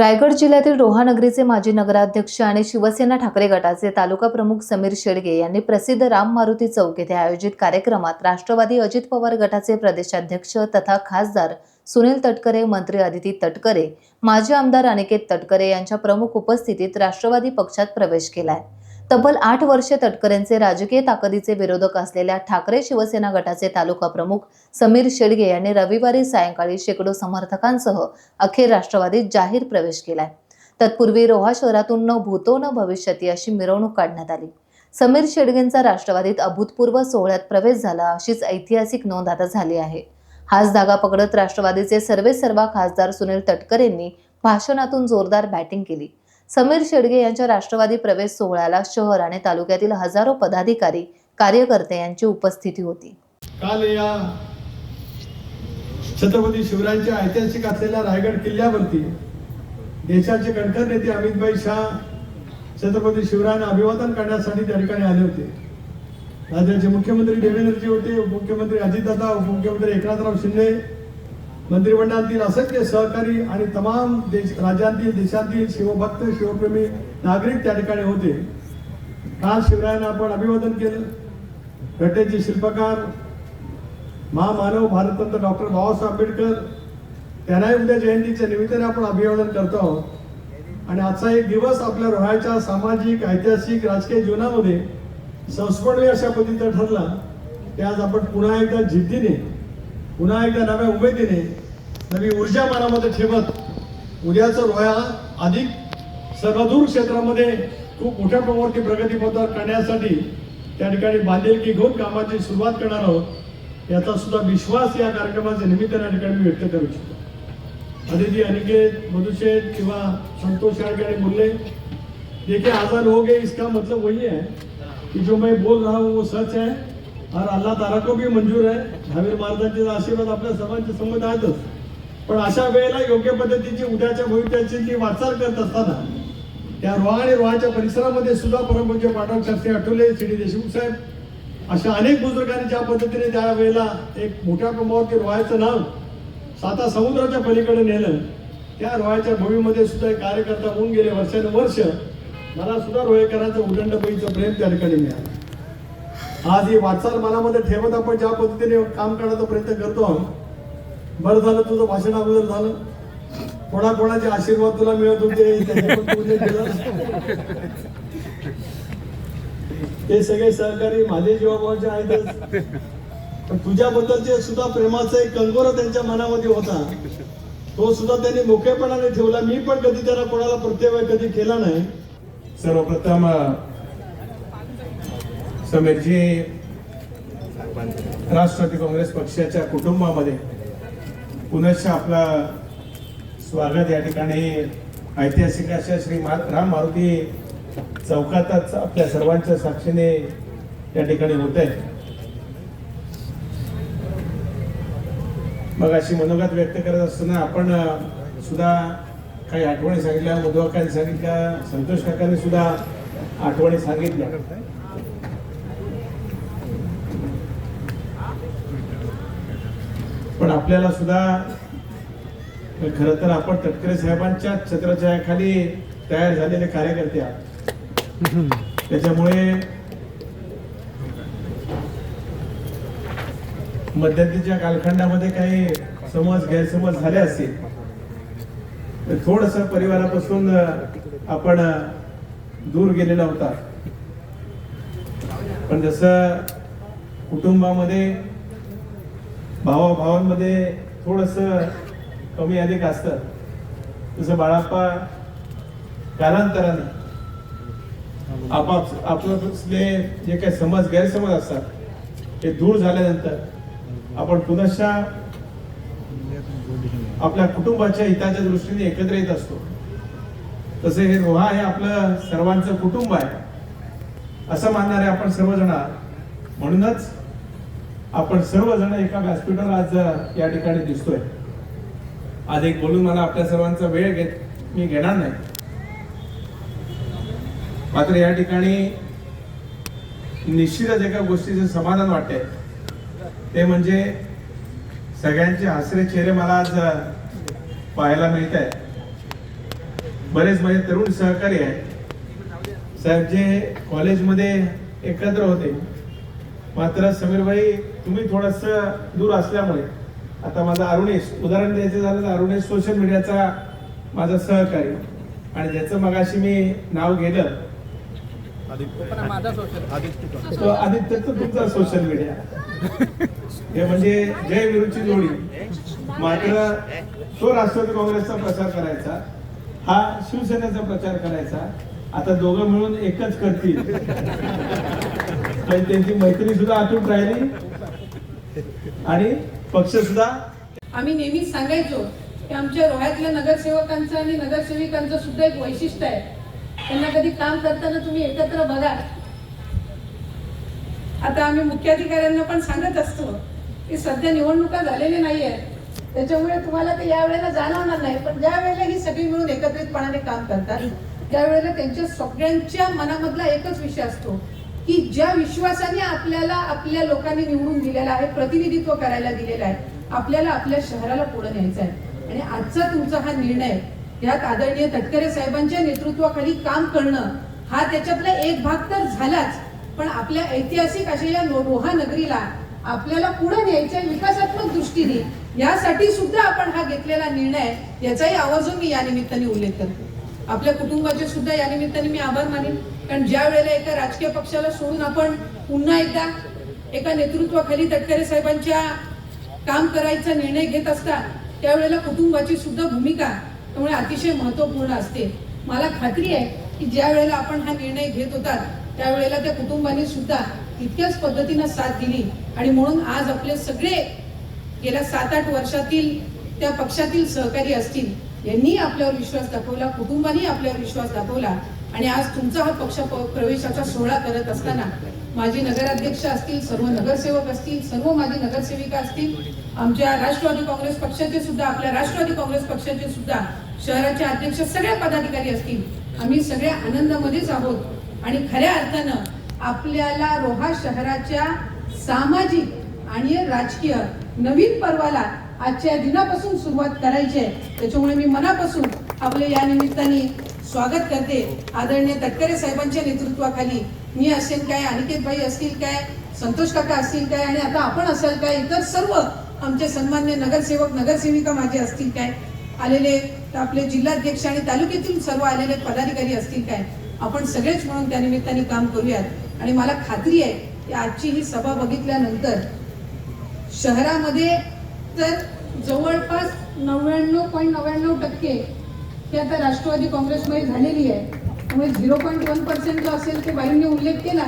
रायगड जिल्ह्यातील रोहानगरीचे माजी नगराध्यक्ष आणि शिवसेना ठाकरे गटाचे तालुका प्रमुख समीर शेडगे यांनी प्रसिद्ध राम मारुती चौक येथे आयोजित कार्यक्रमात राष्ट्रवादी अजित पवार गटाचे प्रदेशाध्यक्ष तथा खासदार सुनील तटकरे, मंत्री अदिती तटकरे, माजी आमदार अनिकेत तटकरे यांच्या प्रमुख उपस्थितीत राष्ट्रवादी पक्षात प्रवेश केलाय। तब्बल 8 वर्षे तटकरेंचे राजकीय ताकदीचे विरोधक असलेल्या ठाकरे शिवसेना गटाचे तालुका प्रमुख समीर शेडगे यांनी रविवारी सायंकाळी शेकडो समर्थकांसह अखेर राष्ट्रवादीत जाहीर प्रवेश केलाय। तत्पूर्वी रोहा शहरातून न भूतो न भविष्यती अशी मिरवणूक काढण्यात आली। समीर शेडगेंचा राष्ट्रवादीत अभूतपूर्व सोहळ्यात प्रवेश झाला, अशीच ऐतिहासिक नोंद आता झाली आहे। हाच धागा पकडत राष्ट्रवादीचे सर्वेसर्वा खासदार सुनील तटकरेंनी भाषणातून जोरदार बॅटिंग केली। समीर शेडगे यांच्या राष्ट्रवादी प्रवेश सोहळ्याला शहर आणि तालुक्यातील हजारो पदाधिकारी, कार्यकर्ते यांची उपस्थिती होती। काल या छत्रपती शिवरायांच्या ऐतिहासिक असलेल्या रायगड किल्ल्यावरती देशाचे कणखर नेते अमित शाह छत्रपती शिवरायांना अभिवादन करण्यासाठी त्या ठिकाणी आले होते। राज्याचे मुख्यमंत्री देवेंद्रजी होते, उपमुख्यमंत्री अजितदादा, उपमुख्यमंत्री एकनाथराव शिंदे, मंत्रिमंडळातील असंख्य सहकारी आणि तमाम राज्यांतील देशातील शिवभक्त शिवप्रेमी नागरिक त्या ठिकाणी होते। काल शिवरायांना आपण अभिवादन केलं। घटनेचे शिल्पकार महामानव भारतरत्न डॉक्टर बाबासाहेब आंबेडकर त्यांनाही उद्या जयंतीच्या निमित्ताने आपण अभिवादन करतो आहोत। आणि आजचा एक दिवस आपल्या रोहाच्या सामाजिक, ऐतिहासिक, राजकीय जीवनामध्ये संस्मरणीय अशा पद्धतीचा ठरला की आज आपण पुन्हा एकदा जिद्दीने, पुन्हा एकदा नव्या उमेदीने, नवी ऊर्जा मनामध्ये ठेवत उद्याचं रोहा अधिक सर्वदूर क्षेत्रामध्ये खूप मोठ्या प्रमाणावरती प्रगतीपथावर करण्यासाठी त्या ठिकाणी बांधिलकी घेऊन कामाची सुरुवात करणार आहोत, याचा सुद्धा विश्वास या कार्यक्रमाच्या निमित्ताने या ठिकाणी मी व्यक्त करू इच्छितो। अदिती, अनिकेत, मधुशेठ किंवा संतोष या ठिकाणी बोलले, देखिए आजाद हो गए, इसका मतलब वही है कि जो मैं बोल रहा हूँ वो सच है और अल्लाह ताला को भी मंजूर है। धावीर महाराजांचे आशीर्वाद आपल्या सर्वांच्या समोर आहेतच, पण अशा वेळेला योग्य पद्धतीची उद्याच्या भविष्याची जी वाटचाल करत असताना त्या रोहा आणि रोहाच्या परिसरामध्ये सुद्धा परमपूज्य पांडुरंग शास्त्री आठवले, सी.डी. देशमुख साहेब अशा अनेक बुजुर्गांनी ज्या पद्धतीने त्या वेळेला एक मोठ्या प्रमाणावरती रोहाचं नाव साता समुद्राच्या पलीकडे नेलं, त्या रोहाच्या भूमीमध्ये सुद्धा एक कार्यकर्ता होऊन गेले वर्षानुवर्ष मला सुद्धा रोहेकरांचं उदंडपईचं प्रेम त्या ठिकाणी मिळालं। आज ही वाटचाल मनामध्ये ठेवत आपण ज्या पद्धतीने काम करण्याचा प्रयत्न करतो आहोत, बरं झालं तुझं भाषण अगोदर झालं, कोणाकोणाचे आशीर्वाद तुला मिळत होते ते सगळे सहकारी माझे जीवाभावाचे आहेतच, पण तुझ्याबद्दलचे सुद्धा प्रेमाचा एक कंगोरा त्यांच्या मनामध्ये होता, तो सुद्धा त्यांनी मोकळेपणाने ठेवला। मी पण कधी त्यांना कोणाला प्रत्यय कधी केला नाही। सर्वप्रथम समीरजी राष्ट्रवादी काँग्रेस पक्षाच्या कुटुंबामध्ये पुनश्च आपला स्वागत या ठिकाणी ऐतिहासिक अशा श्री राम मारुती चौकातच आपल्या सर्वांच्या साक्षीने या ठिकाणी होत आहे। मग अशी मनोगत व्यक्त करत असताना आपण सुद्धा काही आठवणी सांगितल्या, मधुकाकांनी सांगितल्या, संतोष काकांनी सुद्धा आठवणी सांगितल्या। पण आपल्याला सुद्धा खरं तर आपण तटकरे साहेबांच्या छत्रछायाखाली तयार झालेले कार्यकर्ते आहात, त्याच्यामुळे मध्यंतरीच्या कालखंडामध्ये काही समज गैरसमज झाले असतील तर थोडस परिवारापासून आपण दूर गेलेला होता, पण जसं कुटुंबामध्ये भावाभावांमध्ये थोडस कमी अधिक असतं, तसं बाळाप्पा कालांतराने आपले जे काही समज गैरसमज असतात ते दूर झाल्यानंतर आपण पुनश्च आपल्या कुटुंबाच्या हिताच्या दृष्टीने एकत्र येत असतो। तसे हे रोहा हे आपलं सर्वांचं कुटुंब आहे असं मानणारे आपण सर्वजण, म्हणूनच आपण सर्वजण एका व्यासपीठावर आज या ठिकाणी दिसतोय। आज एक बोलून मला आपल्या सर्वांचा वेळ मी घेणार नाही, मात्र या ठिकाणी निश्चितच एका गोष्टीचं समाधान वाटतंय, ते म्हणजे सगळ्यांचे हसरे चेहरे मला आज पाहायला मिळत आहे। बरेच माझे तरुण सहकारी आहेत. साहेब जे कॉलेजमध्ये एकत्र होते, मात्र समीरभाई तुम्ही थोडस दूर असल्यामुळे आता माझा अरुणेश, उदाहरण द्यायचं झालं तर अरुणेश सोशल मीडियाचा माझा सहकारी, आणि ज्याचं मगाशी मी नाव घेतलं तो आदित्यचं तुमचा सोशल मीडिया, हे म्हणजे जय विरुची जोडी. मात्र तो राष्ट्रवादी काँग्रेसचा प्रचार करायचा, हा शिवसेनेचा प्रचार करायचा. आता दोघं मिळून एकच करतील, पण त्यांची मैत्री सुद्धा अतूट राहिली आणि पक्ष सुद्धा. आम्ही नेहमीच सांगायचो की आमच्या रोह्यातल्या नगरसेवकांचं आणि नगरसेविकांचं सुद्धा एक वैशिष्ट्य आहे, त्यांना कधी काम करताना तुम्ही एकत्र बघा. आता आम्ही मुख्याधिकाऱ्यांना पण सांगत असतो की सध्या निवडणुका झालेल्या नाही आहेत, त्याच्यामुळे तुम्हाला ते यावेळेला जाणवणार नाही, पण ज्या वेळेला ही सगळी मिळून एकत्रितपणाने काम करतात त्यावेळेला त्यांच्या सगळ्यांच्या मनामधला एकच विषय असतो की ज्या विश्वासाने आपल्याला आपल्या लोकांनी निवडून दिलेला आहे, प्रतिनिधित्व करायला दिलेलं आहे, आपल्याला आपल्या शहराला पुढे न्यायचं आहे. आणि आजचा तुमचा हा निर्णय, यात आदरणीय तटकरे साहेबांच्या नेतृत्वाखाली काम करणं, हा त्याच्यातला एक भाग तर झालाच, पण आपल्या ऐतिहासिक अशा या रोहा नगरीला आपल्याला पुढे न्यायच्या विकासात्मक दृष्टीने यासाठी सुद्धा आपण हा घेतलेला निर्णय, याचाही आवर्जून मी या निमित्ताने उल्लेख करते. आपल्या कुटुंबाचे सुद्धा या निमित्ताने मी आभार मानेन, कारण ज्या वेळेला एका राजकीय पक्षाला सोडून आपण पुन्हा एकदा एका नेतृत्वाखाली तटकरे साहेबांच्या काम करायचा निर्णय घेत असता, त्यावेळेला कुटुंबाची सुद्धा भूमिका त्यामुळे अतिशय महत्त्वपूर्ण असते. मला खात्री आहे की ज्या वेळेला आपण हा निर्णय घेत होता त्यावेळेला त्या कुटुंबाने सुद्धा तितक्याच पद्धतीनं साथ दिली, आणि म्हणून आज आपले सगळे गेल्या 7-8 वर्षातील त्या पक्षातील सहकारी असतील, यांनी आपल्यावर विश्वास दाखवला, कुटुंबाने आपल्यावर विश्वास दाखवला, आणि आज तुमचा हा पक्ष प्रवेशाचा सोहळा करत असताना माजी नगराध्यक्ष असतील, सर्व नगरसेवक असतील, सर्व माजी नगरसेविका असतील, आमच्या राष्ट्रवादी काँग्रेस पक्षाचे सुद्धा, आपल्या राष्ट्रवादी काँग्रेस पक्षाचे सुद्धा शहराचे अध्यक्ष, सगळे पदाधिकारी असतील, आम्ही सगळ्या आनंदामध्येच आहोत. आणि खऱ्या अर्थानं आपल्याला रोहा शहराच्या सामाजिक आणि राजकीय नवीन पर्वाला आजच्या दिनापासून सुरुवात करायची आहे. त्याच्यामुळे मी मनापासून आपले या निमित्ताने स्वागत करते. आदरणीय तटकरे साहेबांच्या नेतृत्वाखाली मी असेल काय, अनिकेतभाई असतील काय, संतोष काका असतील काय, आणि आता आपण असाल काय, इतर सर्व आमचे सन्मान्य नगरसेवक नगरसेविका माझे असतील काय, आलेले आपले जिल्हाध्यक्ष आणि तालुक्यातील सर्व आलेले पदाधिकारी असतील काय, आपण सगळेच म्हणून त्या निमित्ताने काम करूयात. आणि मला खात्री आहे की आजची ही सभा बघितल्यानंतर शहरामध्ये तर जवळपास 99.99% ही आता राष्ट्रवादी काँग्रेसमध्ये झालेली आहे. त्यामुळे 0.1% जो असेल ते बाईंनी उल्लेख केला,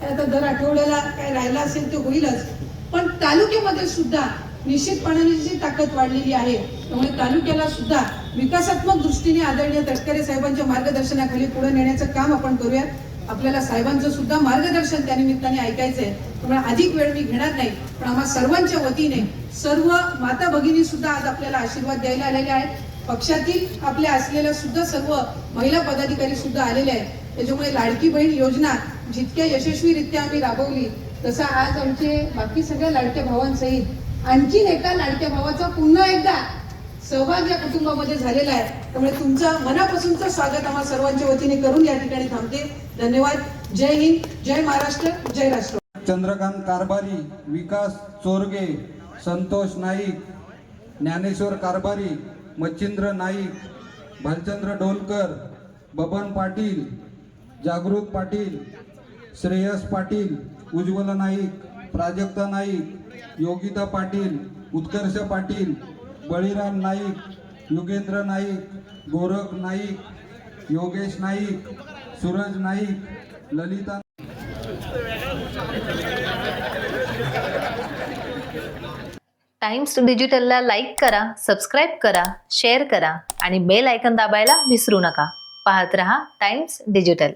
आता दर आठवड्याला काय राहिला असेल ते होईलच, पण तालुक्यामध्ये सुद्धा निश्चितपणाने जी ताकद वाढलेली आहे, त्यामुळे तालुक्याला सुद्धा विकासात्मक दृष्टीने आदरणीय तटकरे साहेबांच्या मार्गदर्शनाखाली पुढे नेण्याचं काम आपण करूयात. आपल्याला साहेबांचं सुद्धा मार्गदर्शन त्या निमित्ताने ऐकायचंय, त्यामुळे अधिक वेळ मी घेणार नाही, पण आम्हा सर्वांच्या वतीने सर्व माता भगिनी सुद्धा आज आपल्याला आशीर्वाद द्यायला आलेल्या आहेत. पक्षातील आपल्या असलेल्या सुद्धा सर्व महिला पदाधिकारी सुद्धा आलेले आहेत. त्याच्यामुळे लाडकी बहीण योजना जितक्या यशस्वीरित्या आम्ही राबवली, तसा आज आमचे बाकी सगळ्या लाडक्या भावांसहित आणखीन एका लाडक्या भावाचा पुन्हा एकदा सहभाग या कुटुंबामध्ये झालेला आहे. त्यामुळे तुमचं मनापासूनचं स्वागत आम्हा सर्वांच्या वतीने करून या ठिकाणी थांबते. धन्यवाद. जय हिंद, जय महाराष्ट्र, जय राष्ट्र. चंद्रकांत कारभारी, विकास चोरगे, संतोष नाईक, ज्ञानेश्वर कारभारी, मच्छिंद्र नाईक, भालचंद्र डोलकर, बबन पाटील, जागृत पाटील, श्रेयस पाटील, उज्ज्वल नाईक, प्राजक्ता नाईक, योगिता पाटील, उत्कर्ष पाटील, बळीराम नाईक, युगेंद्र नाईक, गोरख नाईक, योगेश नाईक, सूरज नाईक, ललिता. टाइम्स डिजिटलला लाईक करा, सबस्क्राईब करा, शेअर करा आणि बेल आयकॉन दाबायला विसरू नका. पाहत रहा टाइम्स डिजिटल.